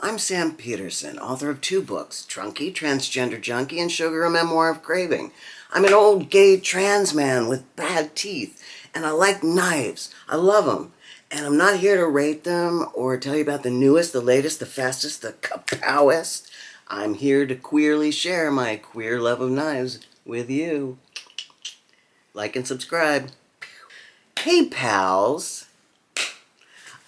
I'm Sam Peterson, author of 2 books, Trunky, Transgender Junkie, and Sugar, A Memoir of Craving. I'm an old gay trans man with bad teeth, and I like knives. I love them. And I'm not here to rate them or tell you about the newest, the latest, the fastest, the kapowest. I'm here to queerly share my queer love of knives with you. Like and subscribe. Hey, pals.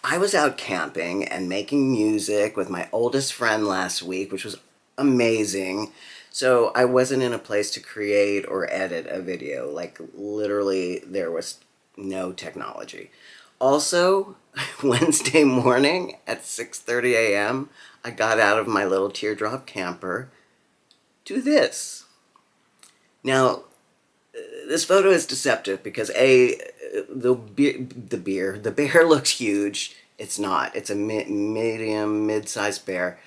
I was out camping and making music with my oldest friend last week, which was amazing. So I wasn't in a place to create or edit a video. Like, literally, there was no technology. Also, Wednesday morning at 6:30 a.m., I got out of my little teardrop camper to this. Now, this photo is deceptive because the bear looks huge. It's not. It's a mid-sized bear.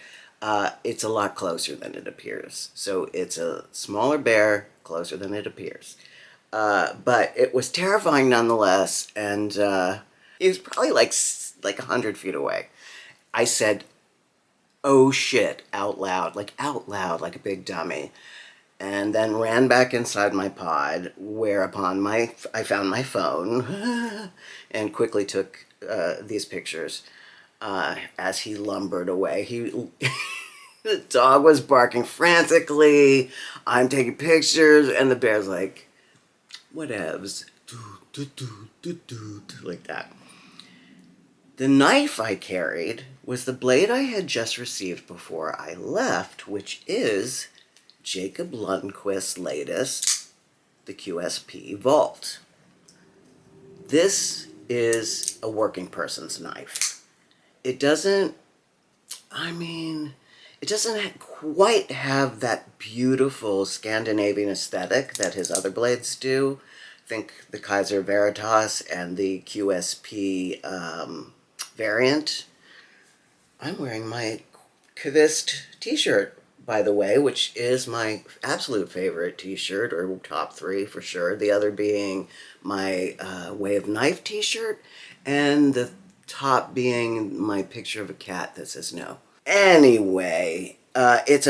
It's a lot closer than it appears. So it's a smaller bear, closer than it appears. But it was terrifying nonetheless, and he was probably like 100 feet away. I said, "Oh shit," out loud, like a big dummy. And then ran back inside my pod, whereupon I found my phone and quickly took these pictures as he lumbered away. The dog was barking frantically. I'm taking pictures, and the bear's like, whatevs, like that. The knife I carried was the blade I had just received before I left, which is Jacob Lundquist's latest, the QSP Vault. This is a working person's knife. It doesn't quite have that beautiful Scandinavian aesthetic that his other blades do. Think the Kizer Varatas and the QSP Variant. I'm wearing my Qvist t-shirt, by the way, which is my absolute favorite t-shirt, or top 3 for sure. The other being my Way of Knife t-shirt, and the top being my picture of a cat that says no. Anyway, it's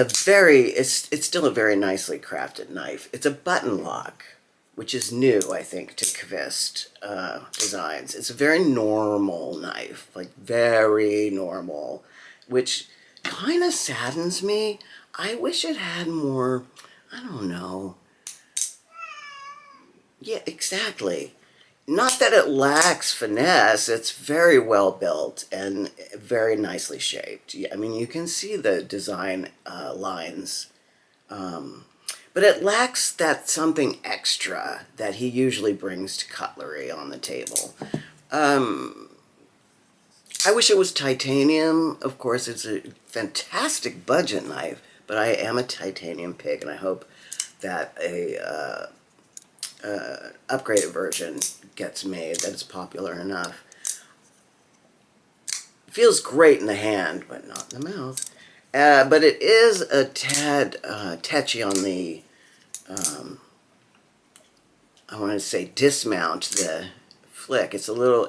still a very nicely crafted knife. It's a button lock, which is new, I think, to Qvist designs. It's a very normal knife, like very normal, which kind of saddens me. I wish it had more, I don't know. Yeah, exactly. Not that it lacks finesse, it's very well built and very nicely shaped. I mean, you can see the design lines, but it lacks that something extra that he usually brings to cutlery on the table. I wish it was titanium. Of course, it's a fantastic budget knife, but I am a titanium pig, and I hope that a upgraded version gets made that is popular enough. It feels great in the hand, but not in the mouth. But it is a tad touchy on the, I want to say dismount, the flick. It's a little,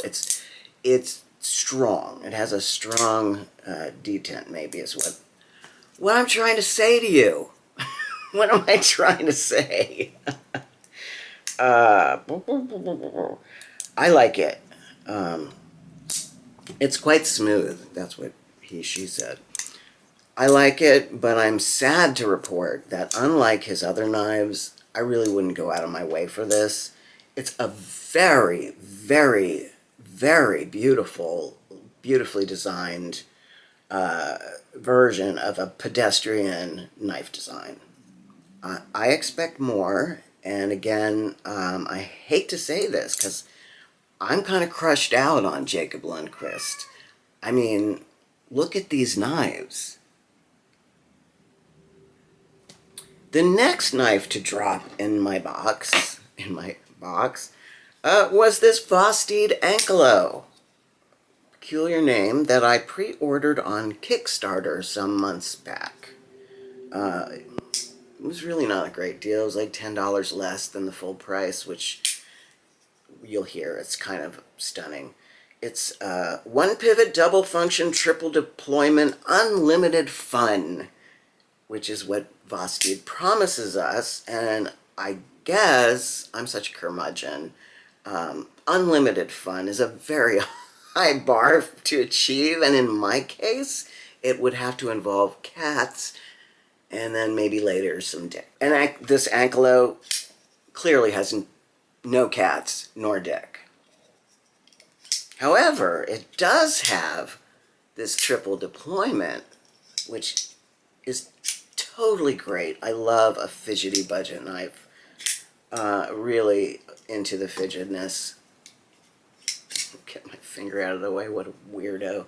it's strong. It has a strong detent, maybe, is what I'm trying to say to you. What am I trying to say? I like it. It's quite smooth. That's what she said. I like it, but I'm sad to report that unlike his other knives, I really wouldn't go out of my way for this. It's a very, very, very beautifully designed version of a pedestrian knife design. I expect more, and again, I hate to say this because I'm kind of crushed out on Jacob Lundquist. I mean, look at these knives. The next knife to drop in my box, was this VOSTEED Ankylo. Peculiar name that I pre-ordered on Kickstarter some months back. It was really not a great deal. It was like $10 less than the full price, which you'll hear. It's kind of stunning. It's one pivot, double function, triple deployment, unlimited fun, which is what VOSTEED promises us. And I guess I'm such a curmudgeon. Unlimited fun is a very high bar to achieve, and in my case, it would have to involve cats, and then maybe later some dick. And this Ankylo clearly has no cats nor dick. However, it does have this triple deployment, which is totally great. I love a fidgety budget knife. Really into the fidgetness. Get my finger out of the way, what a weirdo.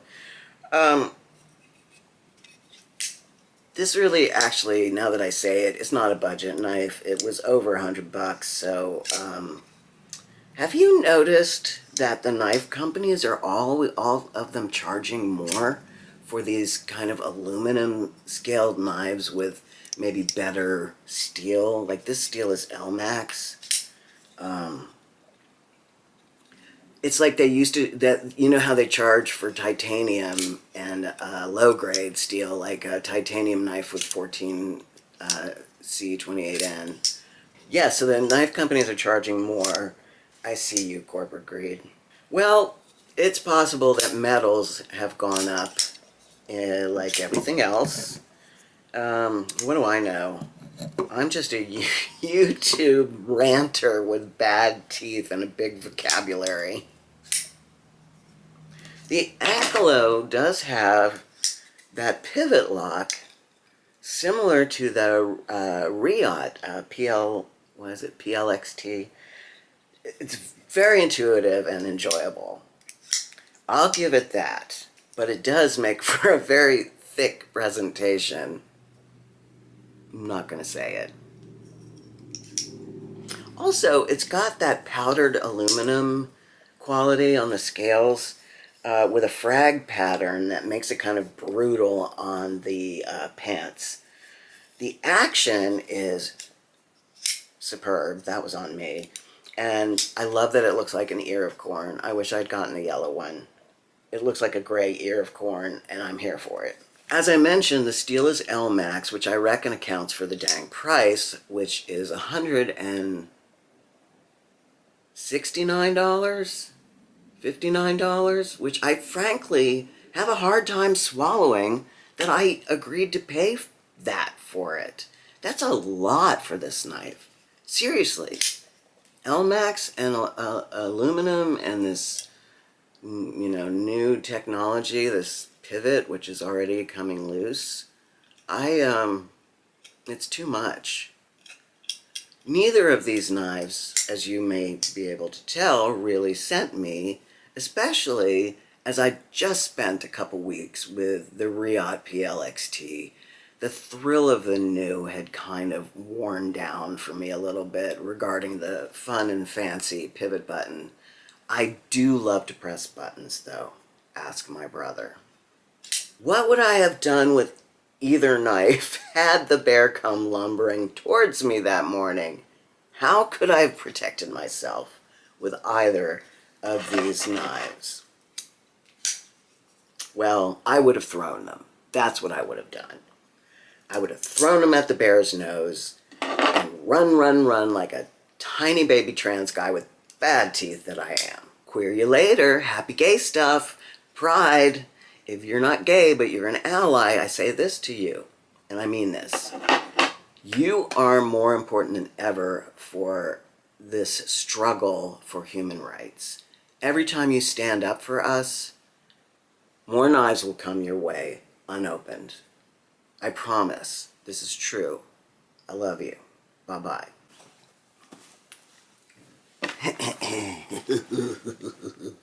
This really, actually, now that I say it, it's not a budget knife. It was over $100, so have you noticed that the knife companies are all of them charging more for these kind of aluminum scaled knives with maybe better steel? Like this steel is L-Max. It's like they used to, that, you know how they charge for titanium and low grade steel, like a titanium knife with 14 C28N. Yeah, so the knife companies are charging more. I see you, corporate greed. Well, it's possible that metals have gone up like everything else. What do I know? I'm just a YouTube ranter with bad teeth and a big vocabulary. The Ankylo does have that pivot lock similar to the Reate PL-XT. It's very intuitive and enjoyable. I'll give it that, but it does make for a very thick presentation. I'm not going to say it. Also, it's got that powdered aluminum quality on the scales with a frag pattern that makes it kind of brutal on the pants. The action is superb. That was on me. And I love that it looks like an ear of corn. I wish I'd gotten a yellow one. It looks like a gray ear of corn, and I'm here for it. As I mentioned, the steel is L-Max, which I reckon accounts for the dang price, which is $169, $59, which I frankly have a hard time swallowing that I agreed to pay that for it. That's a lot for this knife. Seriously. L-Max and aluminum and this, you know, new technology, this pivot, which is already coming loose. It's too much. Neither of these knives, as you may be able to tell, really sent me, especially as I just spent a couple weeks with the Reate PL-XT. The thrill of the new had kind of worn down for me a little bit regarding the fun and fancy pivot button. I do love to press buttons, though. Ask my brother. What would I have done with either knife had the bear come lumbering towards me that morning? How could I have protected myself with either of these knives? Well, I would have thrown them. That's what I would have done. I would have thrown them at the bear's nose and run like a tiny baby trans guy with bad teeth that I am. Queer you later. Happy gay stuff. Pride. If you're not gay, but you're an ally, I say this to you, and I mean this. You are more important than ever for this struggle for human rights. Every time you stand up for us, more knives will come your way unopened. I promise. This is true. I love you. Bye-bye.